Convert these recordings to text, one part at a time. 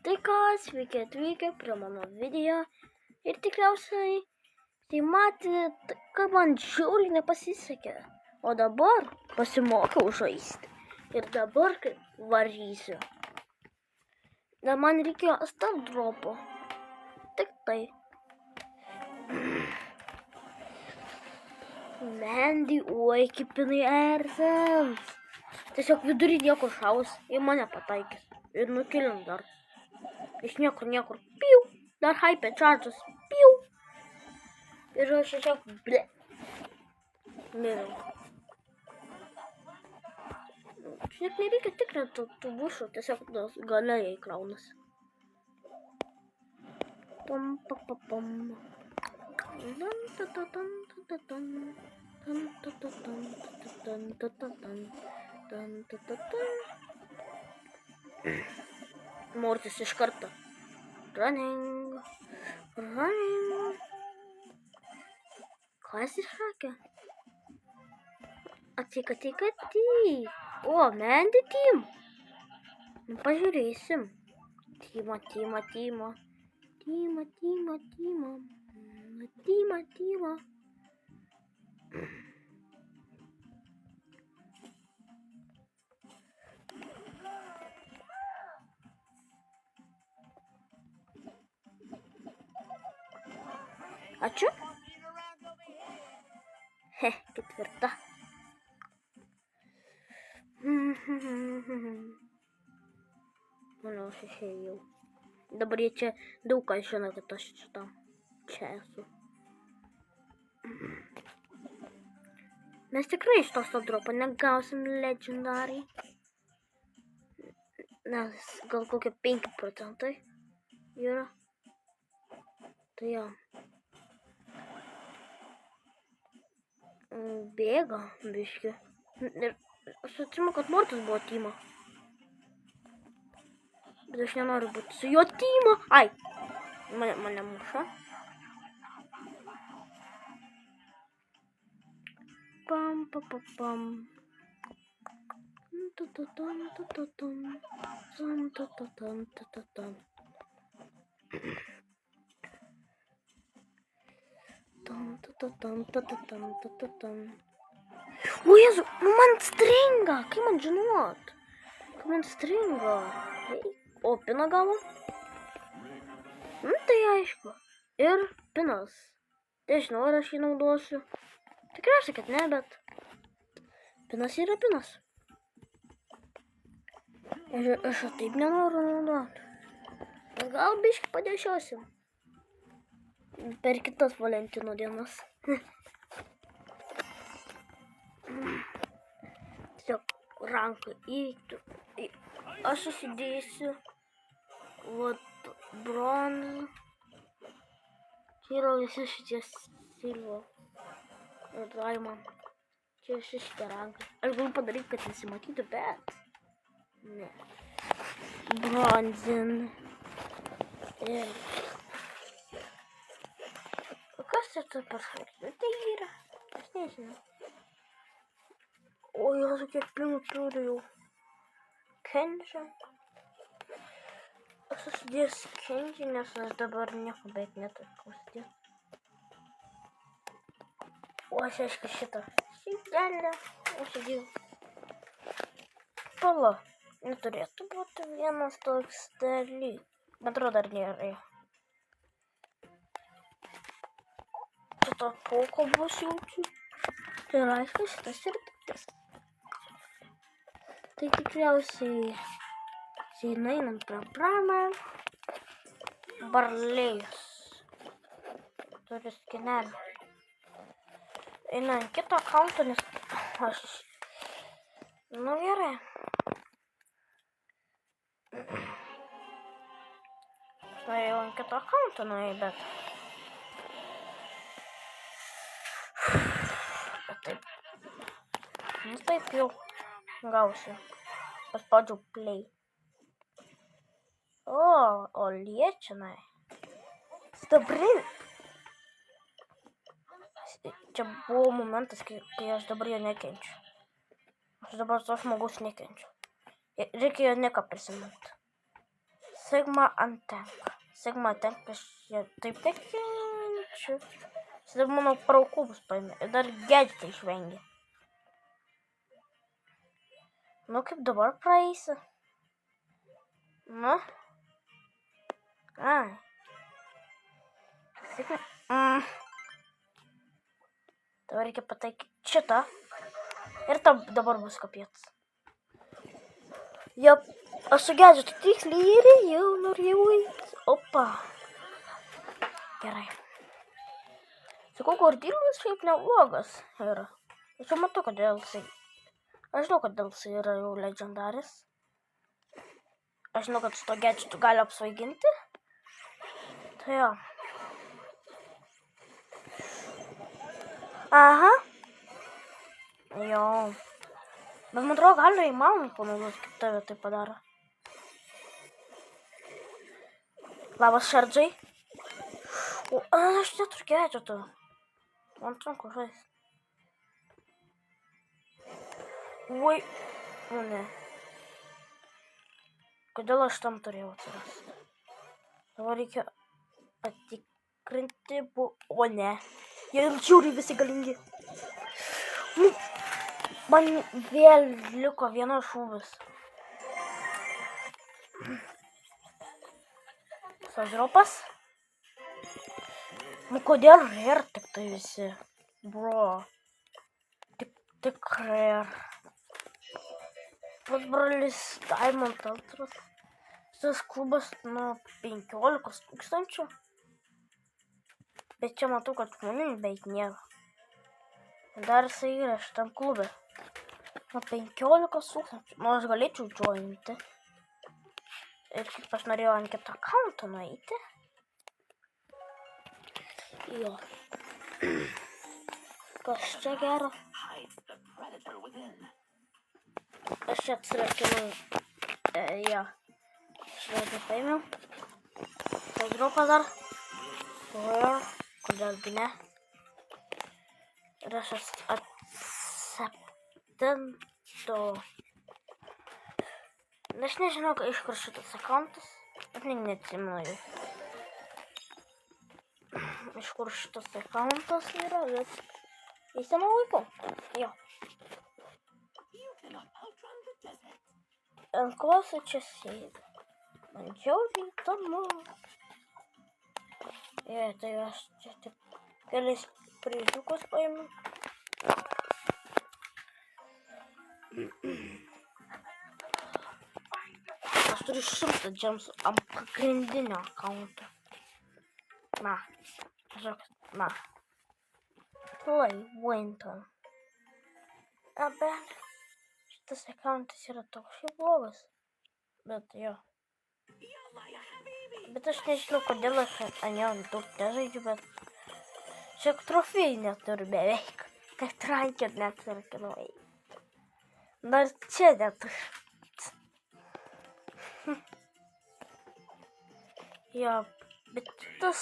Tai ką, sveiki atvykę prie mano video ir tikriausiai tai matėt, kad man žiauriai nepasisekė, o dabar pasimokiau žaisti ir dabar kaip varysiu. Dar man reikėjo start dropo, tik tai. Mendy, oi, kaip jinai erzins. Tiesiog vidury nieko šaus, į mane pataikys ir nukilins dar. Iš niekur, piu, dar hyper charges, piu. Ir aš tiesiog, ble, miriau. Čia nereikia tikrinti tų bušų, tiesiog gale jai kraunasi. Tom, papapam. Mortis iš karto. Running. Kas iššakė? Atik. O, Mendy team. Nu, pažiūrėsim. Tyma. Ačiū. Ketvirta. Manau, aš išėjau. Dabar jie čia daug ką žino, kad aš čia esu. Mes tikrai iš tos dropo negausim legendary. Nes gal kokie 5% yra. Tai jo. Bėga biški. Ir aš atsimenu, kad Mortis buvo teamo. Bet aš nenoriu būti su jo teamo. Ai, mane muša. Pam. O, Jėzu, man stringa, kaip man žinot? Kaip man stringa? O, piną gavo? Tai aišku. Ir pinas. Tai žinau, ar aš jį naudosiu. Tikriausiai, kad ne, bet pinas yra pinas. Aš taip nenoriu naudoti. Gal biškį padėšiosim. Per kitas Valentino dienas. Tiesiog ranką įveiktų. Aš susidėsiu bronzą. Čia yra visi šitie silvo ir diamond. Čia visi šitie rankai. Aš galiu padaryti, kad nesimatytų, bet ne. Bronzin. Ir kas čia per šaukti? Tai yra. Aš nežinau. O, Jėzu, kiek pinų turiu jau. Kenji. Aš susidėsiu Kenji, nes aš dabar nieko beveik neturiu susidėti. O, aš aišku šitą šidelę užsidėjau. Pala, neturėtų būti vienas toks dalykas. Man atrodo, dar nėra. Šitą pauko bus jaučiu. Tai aišku, šitas ir kitas. Tai tikriausiai einam prie pramą. Barlėjus. Turi skinelį. Einam kitą akauntą, nes aš... Nu gerai. Aš norėjau ant kitą akauntą nuėjai, bet taip. Nu taip jau gausiu. Paspaudžiau play. O liečinai. Stabrin. Čia buvo momentas, kai aš dabar jo nekenčiu. Aš dabar to žmogaus nekenčiu. Reikia jo nieko prisiminti. Sigma Antenk. Sigma Antenkas čia taip nekenčiu. Jis dar mano praukubus paėmė. Ir dar gedžetą išvengė. Nu, kaip dabar praeisi? Nu? Ai. Sigma. Dabar reikia pataikyti šitą. Ir dabar bus kapietas. Jop, aš su gedžetu tiksliai ir jau norėjau eiti. Opa. Gerai. Sakau, Gordilas šiaip neblogas yra. Aš jau matau, kodėl jisai. Aš žinau, kodėl jisai yra jau legendaris. Aš žinau, kad su to gedžetu gali apsvaiginti. Tai jo. Aha. Jo. Bet man atrodo, gali įmanoma panaudoti, kaip tave tai padaro. Labas, šardžiai. O, aš neturiu gedžetų. Man sunku žaisti. Ui. O ne. Kodėl aš tam turėjau atsirasti? Dabar reikia patikrinti. O ne. Jie žiūri visi galingi. Man vėl liko vienas šūvis. Sazropas. Nu kodėl rare tik tai visi? Bro. Tik rare. Pats brolis Diamond antras. Šitas klubas nuo 15 000. Bet čia matau, kad žmonių beveik nėra. Dar jisai yra šitam klube. Nuo 15 000. Nu, aš galėčiau jointi. Ir kaip aš norėjau ant kitą akauntą nueiti. Jo. Kas čia gero? Aš čia atsirakinau. Jo. Švedį paėmiau. Tas dropas dar. Kodėlgi ne. Ir aš atseptinto. Aš nežinau, iš kur šitas akauntas. Aš neatsimenu jų. Iš kur šitas akauntas yra, bet jis seno laiko. Jo. Ant ko su čia sėdi? Man džiaugiai įdomu. Tai aš čia tik kelis prižiukus paėmiau. Aš turiu 100 džemsų ant pagrindinio akaunto. Na. Na. Play Winton. Bet šitas akauntas yra toks šiaip blogas. Bet jo. Bet aš nežinau, kodėl aš ant jo daug nežaidžiu, bet čia trofėjų neturiu beveik. Kaip trankėt neatsirkinau. Dar čia neturiu. Jo, bet šitas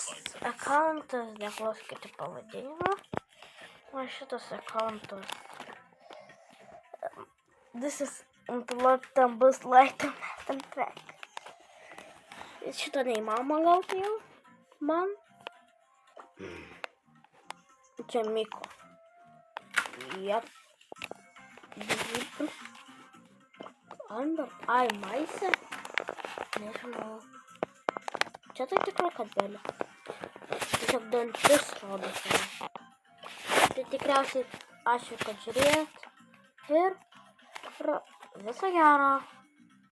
akauntas, neklauskite pavadinimą. O šitas akauntas. This is unlocked bus light and track. Šito neįmanoma gauti jau. Man. Čia Miko. Jep. Amber. Ai, maisė. Nežinau. Čia tai tikrai kabelė. Tiesiog dantis rodosi. Tai tikriausiai ačiū, kad žiūrėjot. Ir viso gero.